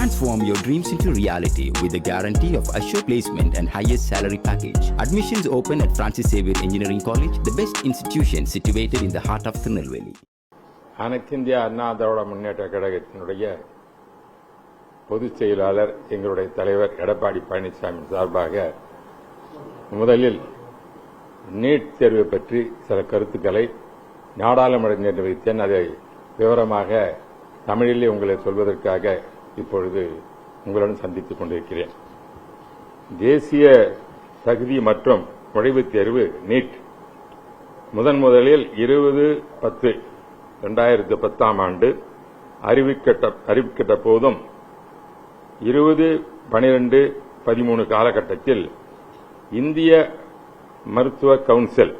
Transform your dreams into reality with the guarantee of assured placement and highest salary package. Admissions open at Francis Xavier Engineering College, the best institution situated in the heart of Tirunelveli. அனைத்து இந்திய அண்ணா திராவிட முன்னேற்ற கழகத்தினுடைய பொதுச் செயலாளர் எங்களுடைய தலைவர் எடப்பாடி பழனிசாமி சார்பாக முதலில் NEET தேர்வு பற்றி சில கருத்துக்களை நாடாளுமன்றத்தில் வைத்தேன். அதை விவரமாக தமிழிலே உங்களை சொல்வதற்காக இப்பொழுது உங்களுடன் சந்தித்துக் கொண்டிருக்கிறேன். தேசிய தகுதி மற்றும் நுழைவுத் தேர்வு நீட் முதலில் 20/10/2010 ஆண்டு அறிவிக்கப்பட்ட போதும் 20/12/13 காலகட்டத்தில் இந்திய மருத்துவ கவுன்சில்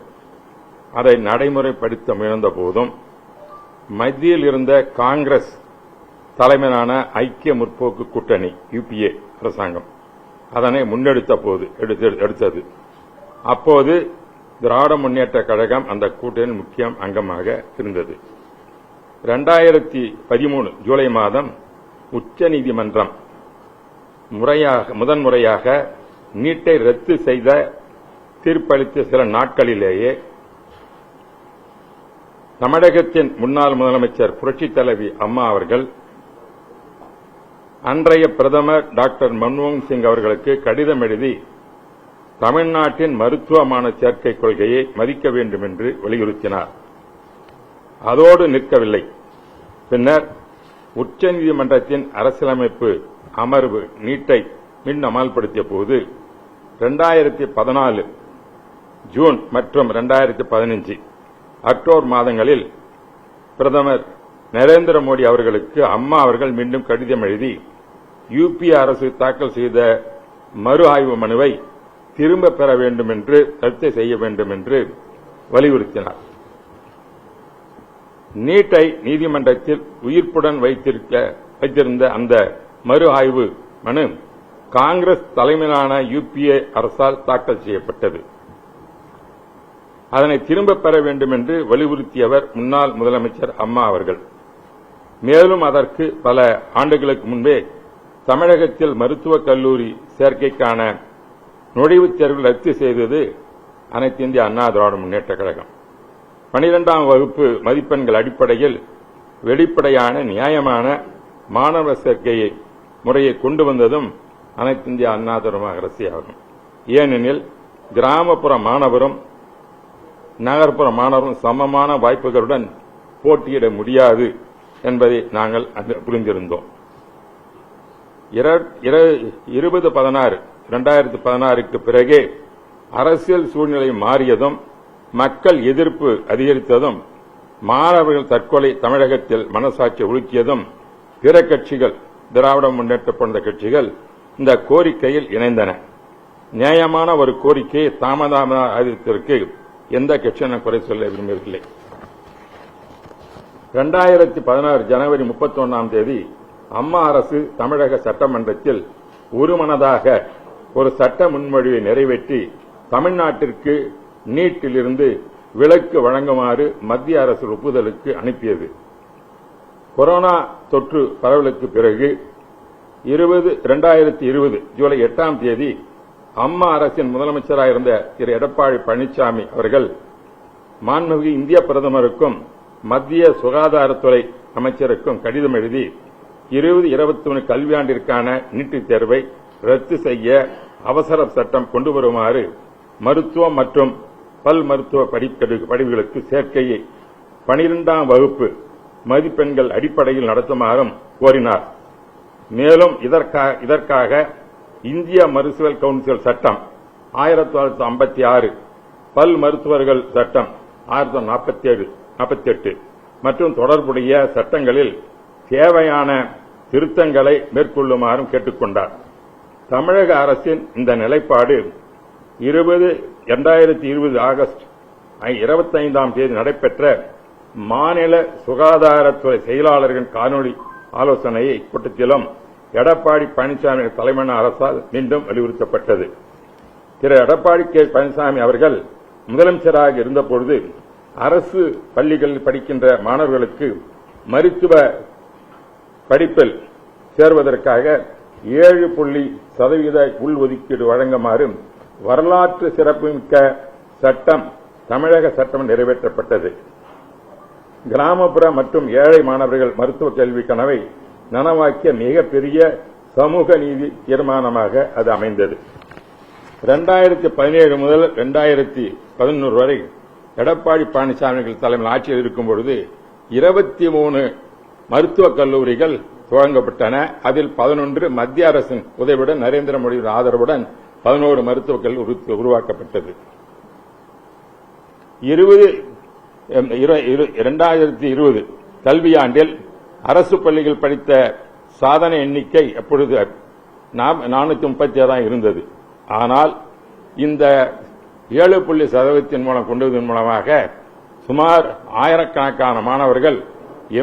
அதை நடைமுறைப்படுத்த முயன்ற போதும் மத்தியில் இருந்த காங்கிரஸ் தலைமையிலான ஐக்கிய முற்போக்கு கூட்டணி UPA அரசாங்கம் அதனை எடுத்தது. அப்போது திராவிட முன்னேற்ற கழகம் அந்த கூட்டணியின் முக்கிய அங்கமாக இருந்தது. 2013 ஜூலை மாதம் உச்சநீதிமன்றம் முதன்முறையாக நீட்டை ரத்து செய்த தீர்ப்பளித்த சில நாட்களிலேயே தமிழகத்தின் முன்னாள் முதலமைச்சர் புரட்சித் தலைவி அம்மா அவர்கள் அன்றைய பிரதமர் டாக்டர் மன்மோகன் சிங் அவர்களுக்கு கடிதம் எழுதி தமிழ்நாட்டின் மருத்துவமான சேர்க்கை கொள்கையை மதிக்க வேண்டும் என்று வலியுறுத்தினார். அதோடு நிற்கவில்லை. பின்னர் உச்சநீதிமன்றத்தின் அரசியலமைப்பு அமர்வு நீட்டை மீண்டும் அமல்படுத்திய போது 2014 ஜூன் மற்றும் 2015 அக்டோபர் மாதங்களில் பிரதமர் நரேந்திர மோடி அவர்களுக்கு அம்மா அவர்கள் மீண்டும் கடிதம் எழுதி UPA அரசு தாக்கல் செய்த மறு ஆய்வு மனுவை திரும்ப பெற வேண்டும் என்று ரத்து செய்ய வேண்டும் என்று வலியுறுத்தினார். நீட்டை நீதிமன்றத்தில் உயிர்ப்புடன் வைத்திருந்த அந்த மறு ஆய்வு மனு காங்கிரஸ் தலைமையிலான UPA அரசால் தாக்கல் செய்யப்பட்டது. அதனை திரும்ப பெற வேண்டும் என்று வலியுறுத்தியவர் முன்னாள் முதலமைச்சர் அம்மா அவர்கள். மேலும் அதற்கு பல ஆண்டுகளுக்கு முன்பே தமிழகத்தில் மருத்துவக் கல்லூரி சேர்க்கைக்கான நுழைவுத் தேர்வு ரத்து செய்தது அனைத்து இந்திய அண்ணா திராவிட முன்னேற்ற கழகம். 12ஆம் வகுப்பு மதிப்பெண்கள் அடிப்படையில் வெளிப்படையான நியாயமான மாணவர் சேர்க்கையை முறையை கொண்டு வந்ததும் அனைத்து இந்திய அண்ணா திராவிட அரசு ஆகும். ஏனெனில் கிராமப்புற மாணவரும் நகர்ப்புற மாணவரும் சமமான வாய்ப்புகளுடன் போட்டியிட முடியாது என்பதை நாங்கள் புரிந்திருந்தோம். 2016க்கு பிறகே அரசியல் சூழ்நிலை மாறியதும் மக்கள் எதிர்ப்பு அதிகரித்ததும் மாணவர்கள் தற்கொலை தமிழகத்தில் மனசாட்சி உலுக்கியதும் பிற கட்சிகள் திராவிட முன்னேற்ற போன்ற கட்சிகள் இந்த கோரிக்கையில் இணைந்தன. நியாயமான ஒரு கோரிக்கையை தாமதத்திற்கு எந்த கட்சியும் குறை சொல்ல விரும்பவில்லை. 2016 ஜனவரி 31ஆம் தேதி அம்மா அரசு தமிழக சட்டமன்றத்தில் ஒருமனதாக ஒரு சட்ட முன்மொழிவை நிறைவேற்றி தமிழ்நாட்டிற்கு நீட்டிலிருந்து விலக்கு வழங்குமாறு மத்திய அரசு ஒப்புதலுக்கு அனுப்பியது. கொரோனா தொற்று பரவலுக்கு பிறகு 2020 ஜூலை 8ஆம் தேதி அம்மா அரசின் முதலமைச்சராக இருந்த திரு எடப்பாடி பழனிசாமி அவர்கள் மாண்புமிகு இந்திய பிரதமருக்கும் மத்திய சுகாதாரத்துறை அமைச்சருக்கும் கடிதம் எழுதி 2021 கல்வியாண்டிற்கான நீட்டுத் தேர்வை ரத்து செய்ய அவசர சட்டம் கொண்டு வருமாறு மருத்துவம் மற்றும் பல் மருத்துவ படிப்புகளுக்கு சேர்க்கையை 12ஆம் வகுப்பு மதிப்பெண்கள் அடிப்படையில் நடத்துமாறும் கோரினார். மேலும் இதற்காக இந்திய மருத்துவ கவுன்சில் சட்டம் 1956, பல் மருத்துவர்கள் சட்டம் 1948 மற்றும் தொடர்புடைய சட்டங்களில் தேவையான திருத்தங்களை மேற்கொள்ளுமாறும் கேட்டுக் கொண்டார். தமிழக அரசின் இந்த நிலைப்பாடு 2020 ஆகஸ்ட் 25ஆம் தேதி நடைபெற்ற மாநில சுகாதாரத்துறை செயலாளர்களின் காணொலி ஆலோசனை கூட்டத்திலும் எடப்பாடி பழனிசாமி தலைமையிலான அரசால் மீண்டும் வலியுறுத்தப்பட்டது. திரு எடப்பாடி பழனிசாமி அவர்கள் முதலமைச்சராக இருந்தபொழுது அரசு பள்ளிகளில் படிக்கின்ற மாணவர்களுக்கு மருத்துவ படிப்பில் சேர்வதற்காக 7% உள்ஒதுக்கீடு வழங்குமாறு வரலாற்று சிறப்புமிக்க சட்டம் தமிழக சட்டம் நிறைவேற்றப்பட்டது. கிராமப்புற மற்றும் ஏழை மாணவர்கள் மருத்துவ கல்வி கனவை நனவாக்கிய மிகப்பெரிய சமூக நீதி தீர்மானமாக அது அமைந்தது. 2017 முதல் 2011 வரை எடப்பாடி பழனிசாமி தலைமையில் ஆட்சியில் இருக்கும் பொழுது 23 மருத்துவக் கல்லூரிகள் துவங்கப்பட்டன. அதில் 11 மத்திய அரசின் உதவியுடன் நரேந்திர மோடியின் ஆதரவுடன் 11 மருத்துவக் கல்லூரி உருவாக்கப்பட்டது. 2020 கல்வியாண்டில் அரசு பள்ளிகள் படித்த சாதனை எண்ணிக்கை அப்பொழுது 437 இருந்தது. ஆனால் இந்த 7% மூலம் கொண்டு வருவதன் மூலமாக சுமார் ஆயிரக்கணக்கான மாணவர்கள்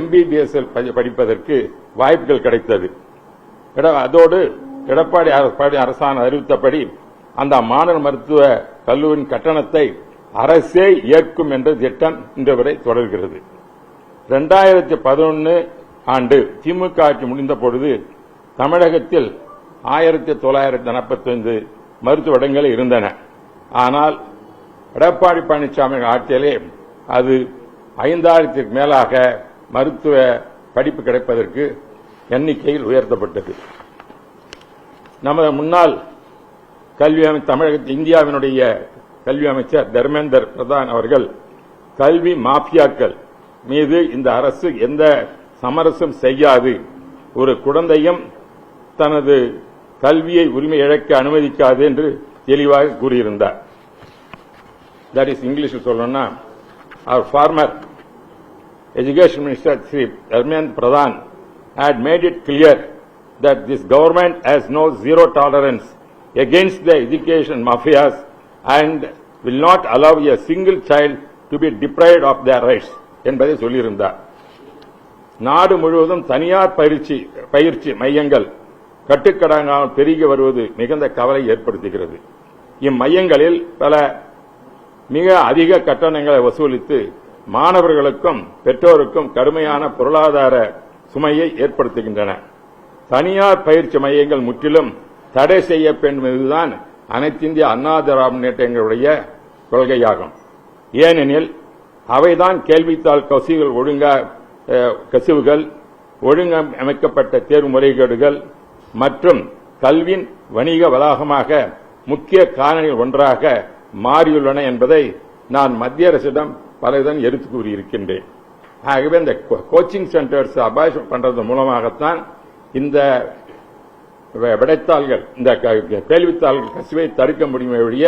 MBBS படிப்பதற்கு வாய்ப்புகள் கிடைத்தது. அதோடு எடப்பாடி அரசாங்கம் அறிவித்தபடி அந்த மாணவர் மருத்துவ கல்லூரியின் கட்டணத்தை அரசே ஏற்கும் என்ற திட்டம் இன்று வரை தொடர்கிறது. 2011 ஆண்டு திமுக ஆட்சி முடிந்த பொழுது தமிழகத்தில் 1945 மருத்துவ இடங்கள் இருந்தன. ஆனால் எடப்பாடி பழனிசாமி ஆட்சியிலே அது 5000க்கு மேலாக மருத்துவ படிப்பு கிடைப்பதற்கு எண்ணிக்கையில் உயர்த்தப்பட்டது. நமது முன்னாள் இந்தியாவினுடைய கல்வி அமைச்சர் தர்மேந்தர் பிரதான் அவர்கள் கல்வி மாஃபியாக்கள் மீது இந்த அரசு எந்த சமரசம் செய்யாது, ஒரு குழந்தையும் தனது கல்வியை உரிமை இழக்க அனுமதிக்காது என்று தெளிவாக கூறியிருந்தார். தட் இஸ் இங்கிலீஷில் சொல்லணும்னா, அவர் farmer Education Minister Sri Dharmendra Pradhan had made it clear that this government has no zero tolerance against the education mafias and will not allow a single child to be deprived of their rights என்பதை சொல்லியிருந்தார். நாடு முழுவதும் தனியார் பயிற்சி மையங்கள் கட்டுக்கடங்காமல் பெருகி வருவது மிகுந்த கவலை ஏற்படுத்துகிறது. இம்மையங்களில் பல மிக அதிக கட்டணங்களை வசூலித்து மாணவர்களுக்கும் பெற்றோருக்கும் கடுமையான பொருளாதார சுமையை ஏற்படுத்துகின்றன. தனியார் பயிற்சி மையங்கள் முற்றிலும் தடை செய்ய வேண்டும் என்பதுதான் அனைத்திந்திய அண்ணா திராவிட முன்னேற்றங்களுடைய கொள்கையாகும். ஏனெனில் அவைதான் கேள்வித்தாள் கசிவுகள், ஒழுங்கமைக்கப்பட்ட தேர்வு முறைகேடுகள் மற்றும் கல்வியின் வணிக வளாகமாக முக்கிய காரணிகள் ஒன்றாக மாறியுள்ளன என்பதை நான் மத்திய அரசிடம் பலவிதம் எடுத்து கூறியிருக்கின்றேன். ஆகவே இந்த கோச்சிங் சென்டர்ஸ் அபாய்ஸ் பண்றது மூலமாகத்தான் இந்த விடைத்தாள்கள், இந்த கேள்வித்தாள்கள் கசிவை தடுக்க முடியுமே ஒழிய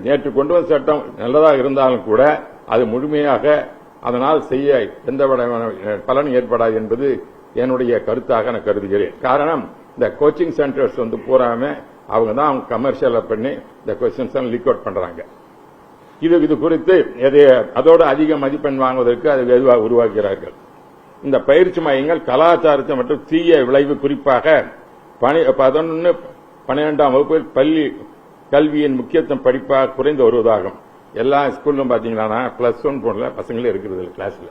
நேற்று கொண்டு வந்த சட்டம் நல்லதாக இருந்தாலும் கூட அது முழுமையாக அதனால் செய்ய எந்த பலன் ஏற்படாது என்பது என்னுடைய கருத்தாக நான் கருதுகிறேன். காரணம், இந்த கோச்சிங் சென்டர்ஸ் பூராம அவங்க தான் கமர்ஷியல் பண்ணி இந்த கொஸ்டின்ஸ் லீக் அவுட் பண்றாங்க. இது குறித்து அதோடு அதிக மதிப்பெண் வாங்குவதற்கு அதை வெகுவாக உருவாக்குகிறார்கள். இந்த பயிற்சி மையங்கள் கலாச்சாரத்தை மற்றும் தீய விளைவு, குறிப்பாக 11, 12ஆம் வகுப்பில் பள்ளி கல்வியின் முக்கியத்துவம் படிப்பாக குறைந்து வருவதாகும். எல்லா ஸ்கூலும் பாத்தீங்கன்னா +1 போல பசங்களே இருக்கிறது இல்லை கிளாஸ்ல.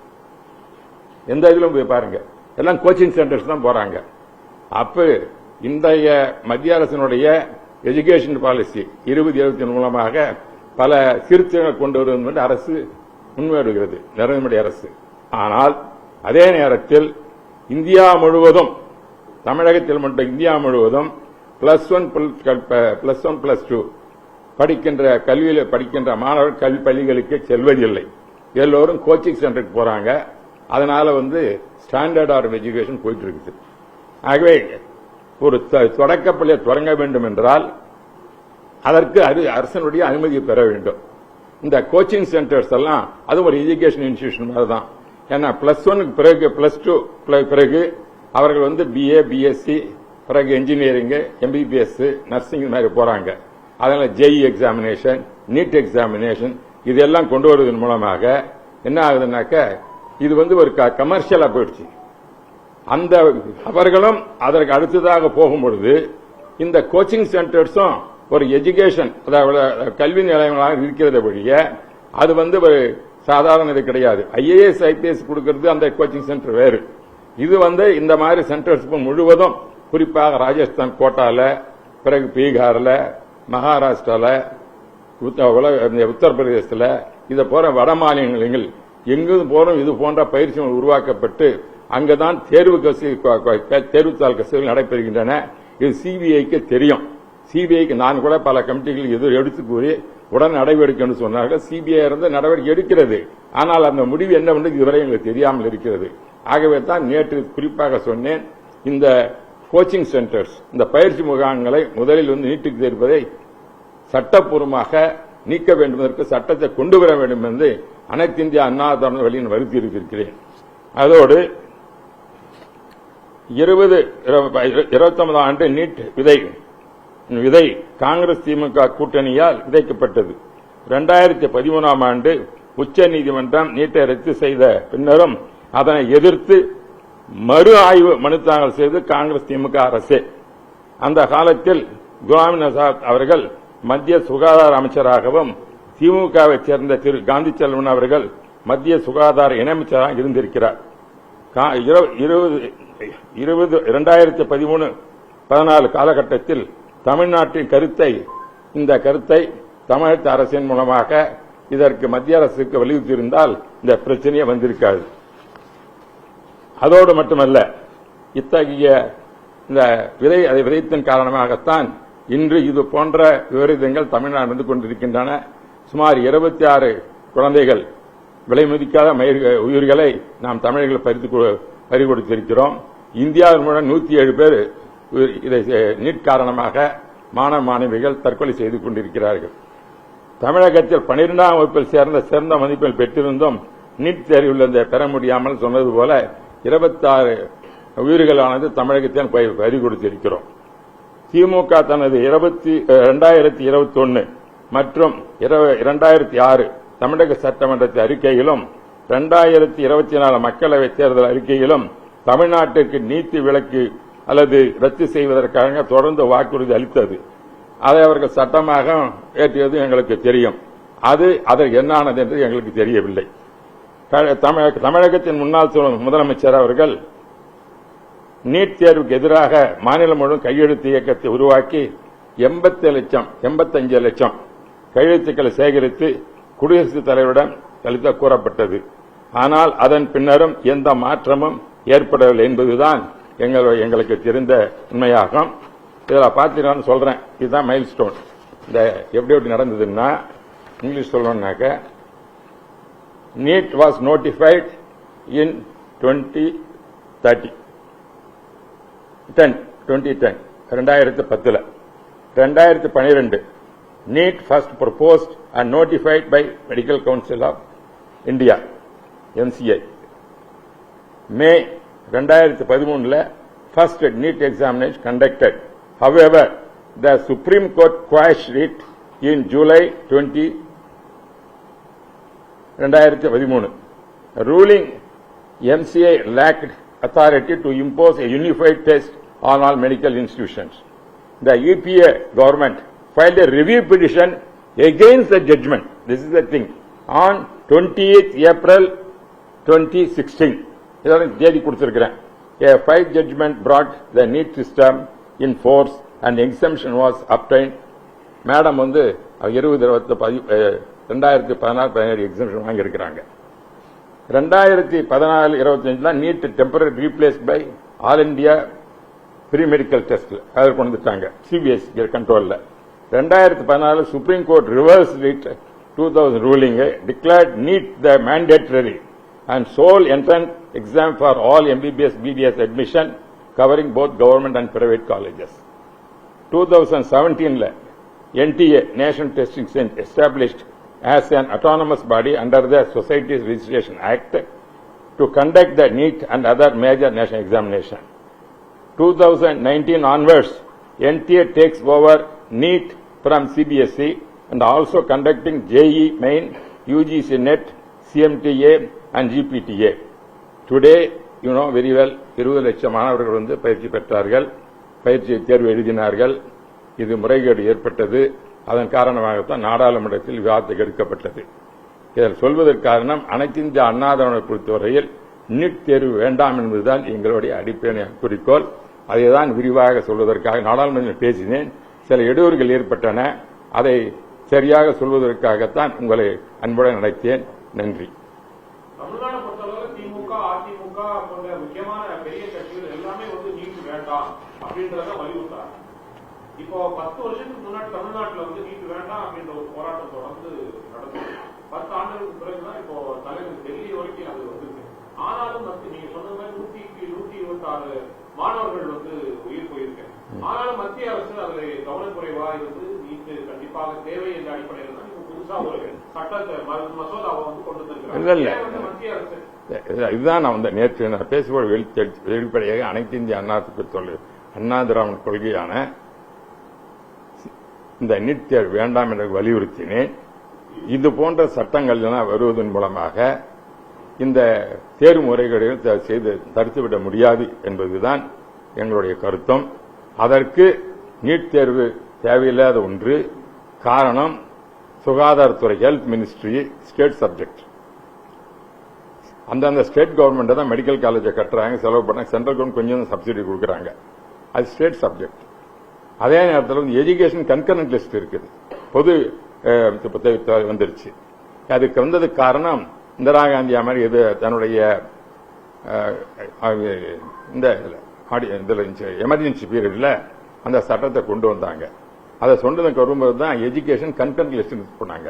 எந்த இதிலும் போய் பாருங்க, எல்லாம் கோச்சிங் சென்டர்ஸ் தான் போறாங்க. அப்ப இன்றைய மத்திய அரசினுடைய எஜுகேஷன் பாலிசி 2020 மூலமாக பல சீர்திருத்தங்களை கொண்டு வருவது அரசு முன்வருகிறது, நரேந்திர மோடி அரசு. ஆனால் அதே நேரத்தில் இந்தியா முழுவதும், தமிழகத்தில் மட்டும் இந்தியா முழுவதும் +1, +2 படிக்கின்ற கல்வியில் படிக்கின்ற மாணவர்கள் கல்வி பள்ளிகளுக்கு செல்வதில்லை. எல்லோரும் கோச்சிங் சென்டருக்கு போறாங்க. அதனால ஸ்டாண்டர்ட் ஆஃப் எஜுகேஷன் போயிட்டு இருக்குது. ஆகவே ஒரு தொடக்கப்பள்ளியை தொடங்க வேண்டும் என்றால் அதற்கு அரசனுடைய அனுமதியை பெற வேண்டும். இந்த கோச்சிங் சென்டர்ஸ் எல்லாம் அது ஒரு எஜுகேஷன் இன்ஸ்டிடியூஷன் மாதிரி தான். ஏன்னா +1 பிறகு +2 பிறகு அவர்கள் BA, BSc, பிறகு இன்ஜினியரிங், MBBS, நர்சிங் மாதிரி போறாங்க. அதனால JEE எக்ஸாமினேஷன், நீட் எக்ஸாமினேஷன் இதெல்லாம் கொண்டு வருவதன் மூலமாக என்ன ஆகுதுன்னாக்க இது ஒரு கமர்ஷியலா போயிடுச்சு. அந்த அவர்களும் அதற்கு அடுத்ததாக போகும்பொழுது இந்த கோச்சிங் சென்டர்ஸும் ஒரு எஜுகேஷன், அதாவது கல்வி நிலையங்களாக இருக்கிறத வழிய அது ஒரு சாதாரண இது கிடையாது. IAS, IPS கொடுக்கிறது அந்த கோச்சிங் சென்டர் வேறு. இது இந்த மாதிரி சென்ட்ரல்ஸ் முழுவதும் குறிப்பாக ராஜஸ்தான் கோட்டால, பிறகு பீகார்ல, மகாராஷ்டிரால, உத்தரப்பிரதேசத்தில் இதை போற வட மாநிலங்கள் எங்கு போறோம் இது போன்ற பயிற்சிகள் உருவாக்கப்பட்டு அங்குதான் தேர்வுத்தாள் கசிவுகள் நடைபெறுகின்றன. இது சிபிஐக்கு தெரியும். சிபிஐக்கு நான் கூட பல கமிட்டிகள் எடுத்து கூறி உடன் நடவடிக்கை சொன்னார்கள். சிபிஐ இருந்து நடவடிக்கை எடுக்கிறது. ஆனால் அந்த முடிவு என்ன இதுவரை எங்களுக்கு தெரியாமல் இருக்கிறது. ஆகவே தான் நேற்று குறிப்பாக சொன்னேன், இந்த கோச்சிங் சென்டர்ஸ், இந்த பயிற்சி முகாம்களை முதலில் நீட்டுக்கு தேர்ப்பதை சட்டப்பூர்வமாக நீக்க வேண்டும், இதற்கு சட்டத்தை கொண்டு வர வேண்டும் என்று அனைத்து இந்திய அண்ணா திராவிட வழியில் வலியுறுத்தியிருக்கிறேன். அதோடு 2019 ஆண்டு நீட் விதை காங்கிரஸ் திமுக கூட்டணியால் விதைக்கப்பட்டது. 2013 ஆண்டு உச்சநீதிமன்றம் நீட்டை ரத்து செய்த பின்னரும் அதனை எதிர்த்து மறு ஆய்வு மனு தாக்கல் செய்து காங்கிரஸ் திமுக அரசு. அந்த காலத்தில் குலாம் நபி ஆசாத் அவர்கள் மத்திய சுகாதார அமைச்சராகவும் திமுகவை சேர்ந்த திரு காந்தி செல்வன் அவர்கள் மத்திய சுகாதார இணையமைச்சராக இருந்திருக்கிறார். 2013-14 காலகட்டத்தில் தமிழ்நாட்டின் இந்த கருத்தை தமிழக அரசின் மூலமாக இதற்கு மத்திய அரசுக்கு வலியுறுத்தியிருந்தால் இந்த பிரச்சனையே வந்திருக்காது. அதோடு மட்டுமல்ல, இத்தகைய இந்த அதை விதைத்தின் காரணமாகத்தான் இன்று இது போன்ற விபரீதங்கள் தமிழ்நாடு வந்து கொண்டிருக்கின்றன. சுமார் 26 குழந்தைகள், விலை மதிக்காத உயிர்களை நாம் தமிழர்கள் பறிகொடுத்திருக்கிறோம். இந்தியாவில் மூலம் 107 பேர் இதை நீட் காரணமாக மாணவ மாணவிகள் தற்கொலை செய்து கொண்டிருக்கிறார்கள். தமிழகத்தில் 12ஆம் வகுப்பில் சிறந்த மதிப்பெண் பெற்றிருந்தும் நீட் தேர்வில் பெற முடியாமல் சொன்னது போல 26 உயிர்களானது தமிழகத்தில் பறி கொடுத்திருக்கிறோம். திமுக தனது 2021 மற்றும் 2006 தமிழக சட்டமன்ற அறிக்கையிலும் 2024 மக்களவை தேர்தல் அறிக்கையிலும் தமிழ்நாட்டிற்கு நீதி விலக்கு அல்லது ரத்து செய்வதற்காக தொடர்ந்து வாக்குறுதி அளித்தது. அதை அவர்கள் சட்டமாக ஏற்றியது எங்களுக்கு தெரியும். அது என்னானது என்று எங்களுக்கு தெரியவில்லை. தமிழகத்தின் முன்னாள் முதலமைச்சர் அவர்கள் நீட் தேர்வுக்கு எதிராக மாநிலம் முழுவதும் கையெழுத்து இயக்கத்தை உருவாக்கி 85 லட்சம் கையெழுத்துக்களை சேகரித்து குடியரசுத் தலைவரிடம் அளித்த கூறப்பட்டது. ஆனால் அதன் பின்னரும் எந்த மாற்றமும் ஏற்படவில்லை என்பதுதான் எங்களுக்கு தெரிந்த உண்மையாகும். இதில் பார்த்தீங்கன்னு சொல்றேன், இதுதான் மைல் ஸ்டோன். இந்த எப்படி நடந்ததுன்னா, இங்கிலீஷ் சொல்லணும்னாக்க, NEET was notified in 2010 2010 2012 NEET first proposed and notified by Medical Council of India MCI. May 2013 first NEET examination conducted. However, the Supreme Court quashed it in July 2013. Ruling MCI lacked authority to impose a unified test on all medical institutions. The UPA government filed a review petition against the judgment. This is the thing. On 28th April 2016. தேதி கொடுத்திருக்கிறேன். A fight judgment brought the NEET system in force and exemption was obtained. Madam 2014-17 exemption வாங்கியிருக்கிறாங்க. 2014-25 NEET temporary replace by All India Pre Medical Test அதை கொண்டு வந்துட்டாங்க CBSE கண்ட்ரோல்ல. 2014 Supreme Court reverse it 2000 ruling declared NEET the mandatory and sole entrance exam for all MBBS BDS admission covering both government and private colleges. 2017 NTA National Testing Center established as an autonomous body under the Societies Registration Act to conduct the NEET and other major national examination. 2019 onwards NTA takes over NEET from CBSE and also conducting JEE Main, UGC NET, CMTA and GPTA. Today, you know very well, 20 லட்சம் மாணவர்கள் பயிற்சி பெற்றார்கள், பயிற்சி தேர்வு எழுதினார்கள். இது முறைகேடு ஏற்பட்டது. அதன் காரணமாகத்தான் நாடாளுமன்றத்தில் விவாதத்துக்கு எடுக்கப்பட்டது. இதில் சொல்வதற்கு காரணம், அனைத்து இந்திய அண்ணா திராவிட பொறுத்தவரையில் நீட் தேர்வு வேண்டாம் என்பதுதான் எங்களுடைய அடிப்படை குறிக்கோள். அதைதான் விரிவாக சொல்வதற்காக நாடாளுமன்றத்தில் பேசினேன். சில இடையூறுகள் ஏற்பட்டன. அதை சரியாக சொல்வதற்காகத்தான் உங்களை அன்புடன் அழைத்தேன். நன்றி. தமிழ்நாடு பொறுத்தளவு திமுக, அதிமுக போன்ற முக்கியமான பெரிய கட்சிகள் எல்லாமே நீட் வேண்டாம் அப்படின்றத வலியுறுத்தாங்க. இப்போ 10 வருஷத்துக்கு முன்னாடி தமிழ்நாட்டில் நீட் வேண்டாம் அப்படின்ற ஒரு போராட்டம் தொடர்ந்து நடந்தது. 10 ஆண்டுகளுக்கு பிறகுதான் இப்போ தலைவர் டெல்லி வரைக்கும் அது வந்திருக்கு. ஆனாலும் நீங்க சொன்ன மாதிரி 126 மாணவர்கள் உயிர் போயிருக்கு. ஆனாலும் மத்திய அரசு அதுல கவனக்குறைவா இருந்து நீட் கண்டிப்பாக தேவை என்ற அடிப்படையில் தான் புதுசா ஒரு சட்டத்தை மசோதாவை கொண்டு வந்திருக்கிறாங்க மத்திய அரசு. இதுதான் நான் நேற்று நான் பேசும்போது வெளிப்படையாக அனைத்து இந்திய அண்ணா திராவிட கொள்கையான இந்த நீட் தேர்வு வேண்டாம் என்று வலியுறுத்தினேன். இது போன்ற சட்டங்கள் வருவதன் மூலமாக இந்த தேர்வு முறைகளையும் செய்து தடுத்துவிட முடியாது என்பதுதான் எங்களுடைய கருத்தும். அதற்கு நீட் தேர்வு தேவையில்லாத ஒன்று. காரணம், சுகாதாரத்துறை ஹெல்த் மினிஸ்ட்ரி ஸ்டேட் சப்ஜெக்ட். அந்தந்த ஸ்டேட் கவர்மெண்ட் தான் மெடிக்கல் காலேஜை கட்டுறாங்க, செலவு பண்ணாங்க. சென்ட்ரல் கவர்மெண்ட் கொஞ்சம் சப்சிடி கொடுக்குறாங்க. அது ஸ்டேட் சப்ஜெக்ட். அதே நேரத்தில் எஜுகேஷன் கன்கரண்ட் லிஸ்ட் இருக்குது, பொது வந்துருச்சு. அதுக்கு வந்ததுக்கு காரணம் இந்திரா காந்தி மாதிரி இது தன்னுடைய இந்த எமர்ஜென்சி பீரியட்ல அந்த சட்டத்தை கொண்டு வந்தாங்க. அதை சொன்னதுக்கு வரும்போது தான் எஜுகேஷன் கன்கரண்ட் லிஸ்ட் பண்ணாங்க.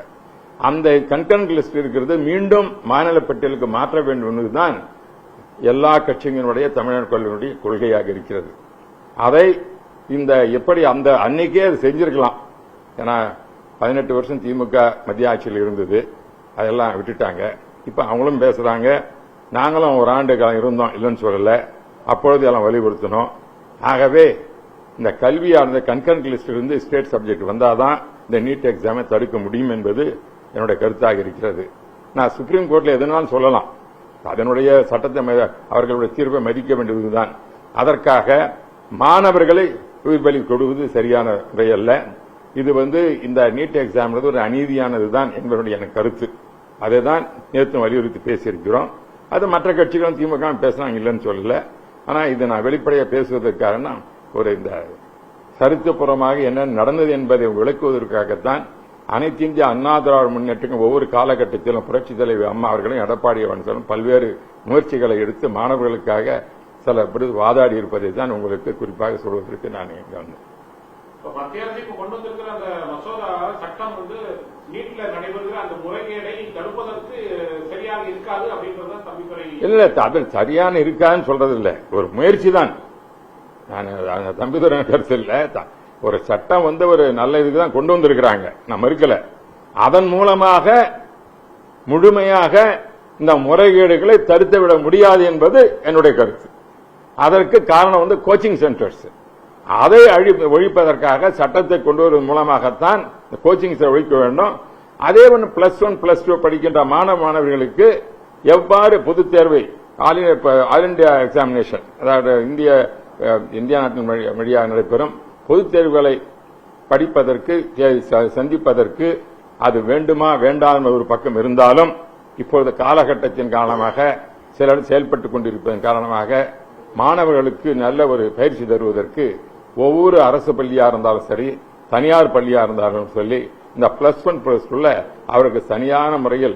அந்த கன்கரண்ட் லிஸ்ட் இருக்கிறது மீண்டும் மாநில பட்டியலுக்கு மாற்ற வேண்டும் என்பதுதான் எல்லா கட்சிகளுடைய தமிழ்நாடு கல்வியினுடைய கொள்கையாக இருக்கிறது. அதை இந்த எப்படி அந்த அன்னைக்கே அது செஞ்சிருக்கலாம். ஏன்னா 18 வருஷம் திமுக மத்திய ஆட்சியில் இருந்தது, அதெல்லாம் விட்டுட்டாங்க. இப்ப அவங்களும் பேசுறாங்க, நாங்களும் ஒரு ஆண்டு காலம் இருந்தோம், இல்லைன்னு சொல்லல. அப்பொழுது எல்லாம் வலியுறுத்தணும். ஆகவே இந்த கல்வியானது கன்கரண்ட் லிஸ்ட் இருந்து ஸ்டேட் சப்ஜெக்ட் வந்தாதான் இந்த நீட் எக்ஸாமை தடுக்க முடியும் என்பது என்னுடைய கருத்தாக இருக்கிறது. நான் சுப்ரீம் கோர்ட்ல எதுனாலும் சொல்லலாம், அதனுடைய சட்டத்தை அவர்களுடைய தீர்ப்பை மதிக்க வேண்டியதுதான். அதற்காக மாணவர்களை உயிர் பலி கொடுவது சரியான முறையல்ல. இது இந்த நீட் எக்ஸாம் ஒரு அநீதியானதுதான் என்பதனுடைய எனக்கு கருத்து. அதை தான் நேற்று வலியுறுத்தி பேசியிருக்கிறோம். அது மற்ற கட்சிகளும் திமுக பேசினாங்க, இல்லைன்னு சொல்லல. ஆனா இது நான் வெளிப்படையாக பேசுவதற்கு காரணம் ஒரு இந்த சரித்திரபூர்வமாக என்ன நடந்தது என்பதை விளக்குவதற்காகத்தான் அனைத்து இந்திய அண்ணா திராவிட முன்னேற்றம் ஒவ்வொரு காலகட்டத்திலும் புரட்சித் தலைவர் அம்மா அவர்களும் எடப்பாடி பழனிசாமி பல்வேறு முயற்சிகளை எடுத்து மாணவர்களுக்காக சில வாதாடி இருப்பதை தான் உங்களுக்கு குறிப்பாக சொல்வதற்கு நான் இங்க வந்தேன். மத்திய அரசு கொண்டு வந்திருக்கிற அந்த மசோதா சட்டம் நீட்ல நடைபெறுகிற அந்த முறைகேடை தடுப்பதற்கு சரியாக இருக்காது அப்படின்றத தம்பிதுரை இல்ல, அது சரியான இருக்காதுன்னு சொல்றது இல்ல, ஒரு முயற்சி தான். நான் தம்பிதுரை கருத்து இல்ல, ஒரு சட்டம் ஒரு நல்ல இதுக்கு தான் கொண்டு வந்திருக்கிறாங்க, நான் மறுக்கல. அதன் மூலமாக முழுமையாக இந்த முறைகேடுகளை தடுத்துவிட முடியாது என்பது என்னுடைய கருத்து. அதற்கு காரணம் கோச்சிங் சென்டர்ஸ். அதை ஒழிப்பதற்காக சட்டத்தை கொண்டு வருவதன் மூலமாகத்தான் கோச்சிங் ஒழிக்க வேண்டும். அதே ஒன்று +1 +2 படிக்கின்ற மாணவர்களுக்கு எவ்வாறு பொதுத் தேர்வை ஆல் இண்டியா எக்ஸாமினேஷன், அதாவது இந்தியா நாட்டின் வழியாக நடைபெறும் பொதுத் தேர்வுகளை படிப்பதற்கு சந்திப்பதற்கு அது வேண்டுமா வேண்டாம் ஒரு பக்கம் இருந்தாலும், இப்பொழுது காலகட்டத்தின் காரணமாக சிலர் செயல்பட்டுக் கொண்டிருப்பதன் காரணமாக மாணவர்களுக்கு நல்ல ஒரு பயிற்சி தருவதற்கு ஒவ்வொரு அரசு பள்ளியா இருந்தாலும் சரி, தனியார் பள்ளியா இருந்தாலும் சொல்லி இந்த +1 +2 அவருக்கு சரியான முறையில்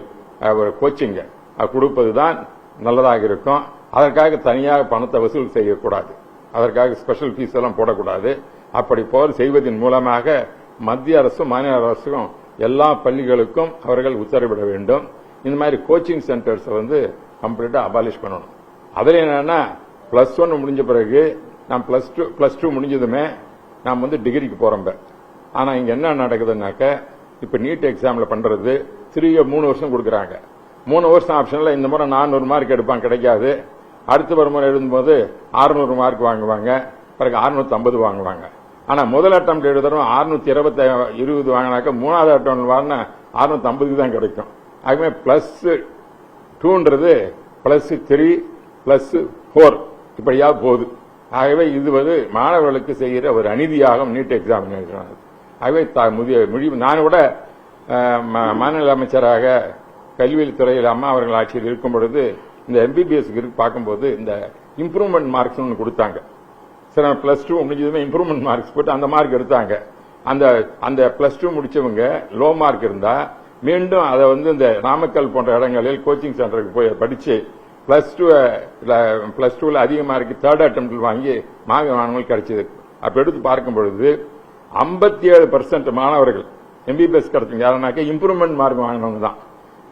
ஒரு கோச்சிங் கொடுப்பதுதான் நல்லதாக இருக்கும். அதற்காக தனியாக பணத்தை வசூல் செய்யக்கூடாது, அதற்காக ஸ்பெஷல் ஃபீஸ் எல்லாம் போடக்கூடாது. அப்படி செய்வதன் மூலமாக மத்திய அரசும் மாநில அரசும் எல்லா பள்ளிகளுக்கும் அவர்கள் உத்தரவிட வேண்டும். இந்த மாதிரி கோச்சிங் சென்டர்ஸ் கம்ப்ளீட்டா அபாலிஷ் பண்ணணும். அதுல என்னன்னா +1 முடிஞ்ச பிறகு நான் +2 முடிஞ்சதுமே நாம் டிகிரிக்கு போறோம். ஆனா இங்க என்ன நடக்குதுன்னாக்க, இப்ப நீட் எக்ஸாம்ல பண்றது 3 வருஷம் கொடுக்கறாங்க. 3 வருஷம் ஆப்ஷன்ல இந்த முறை 400 மார்க் எடுப்பாங்க, கிடைக்காது. அடுத்த முறை எழுதும்போது 600 மார்க் வாங்குவாங்க, பிறகு 650 வாங்குவாங்க. ஆனா முதல் அட்டம் எழுதுறோம் 620 வாங்கினாக்க, மூணாவது அட்டம் வாங்கினா 650 தான் கிடைக்கும். ஆகவே +2ன்றது +3 +4 இப்படியா போகுது. ஆகவே இது மாணவர்களுக்கு செய்கிற ஒரு அநீதியாகும் நீட் எக்ஸாமினேஷன். ஆகவே நான் கூட மாநில அமைச்சராக கல்வித்துறையில் அம்மா அவர்கள் ஆட்சியில் இருக்கும் பொழுது இந்த எம்பிபிஎஸ்க்கு பார்க்கும்போது இந்த இம்ப்ரூவ்மெண்ட் மார்க்ஸ் ஒன்று கொடுத்தாங்க. சில +2 முடிஞ்சதுமே இம்ப்ரூவ்மெண்ட் மார்க்ஸ் போட்டு அந்த மார்க் எடுத்தாங்க. அந்த +2 முடிச்சவங்க லோ மார்க் இருந்தா மீண்டும் அதை இந்த நாமக்கல் போன்ற இடங்களில் கோச்சிங் சென்டருக்கு போய் படிச்சு +2ல அதிக மார்க் 3rd அட்டெம்ப்ட் வாங்கி மாணவர்கள் கிடைச்சது. அப்ப எடுத்து பார்க்கும் பொழுது 57% மாணவர்கள் எம்பிபிஎஸ் கிடைச்சவங்க யாருனாக்க இம்ப்ரூவ்மெண்ட் மார்க் வாங்கினவங்க தான்.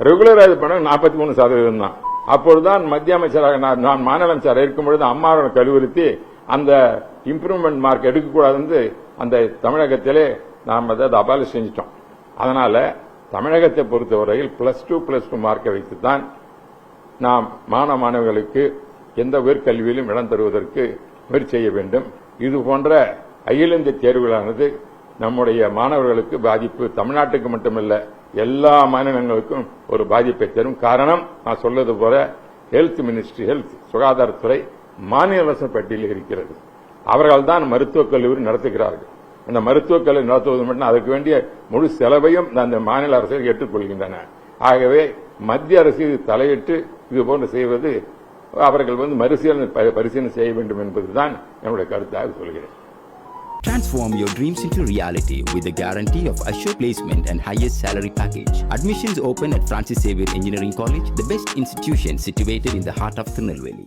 ரெகுலரா இது பண்ண 43% தான். அப்பொழுதுதான் மத்திய அமைச்சராக நான் மாநில அமைச்சராக இருக்கும் பொழுது அம்மாவோட கல்லூரித்து அந்த இம்ப்ரூவ்மெண்ட் மார்க் எடுக்கக்கூடாதுன்னு அந்த தமிழகத்திலே நாம் அதை அபாலிஷ் செஞ்சிட்டோம். அதனால தமிழகத்தை பொறுத்தவரையில் +2 மார்க்கை வைத்துத்தான் நாம் மாணவர்களுக்கு எந்த உயர்கல்வியிலும் இடம் தருவதற்கு முயற்சி செய்ய வேண்டும். இது போன்ற அகில இந்திய தேர்வுகளானது நம்முடைய மாணவர்களுக்கு பாதிப்பு, தமிழ்நாட்டுக்கு மட்டுமல்ல எல்லா மாநிலங்களுக்கும் ஒரு பாதிப்பை தரும். காரணம் நான் சொல்வது போல ஹெல்த் மினிஸ்ட்ரி, சுகாதாரத்துறை மாநில அரசு பட்டியலில் இருக்கிறது. அவர்கள் தான் மருத்துவக் கல்லூரி நடத்துகிறார்கள். அந்த மருத்துவக் கல்லூரி நடத்துவது மட்டும் அதுக்கு வேண்டிய முழு செலவையும் அந்த மாநில அரசுகள் ஏற்றுக்கொள்கின்றன. ஆகவே மத்திய அரசு தலையிட்டு இது போன்று செய்வது அவர்கள் பரிசீலனை செய்ய வேண்டும் என்பதுதான் என்னுடைய கருத்தாக சொல்கிறேன். Transform your dreams into reality with the guarantee of assured placement and highest salary package. Admissions open at Francis Xavier Engineering College, the best institution situated in the heart of Tirunelveli.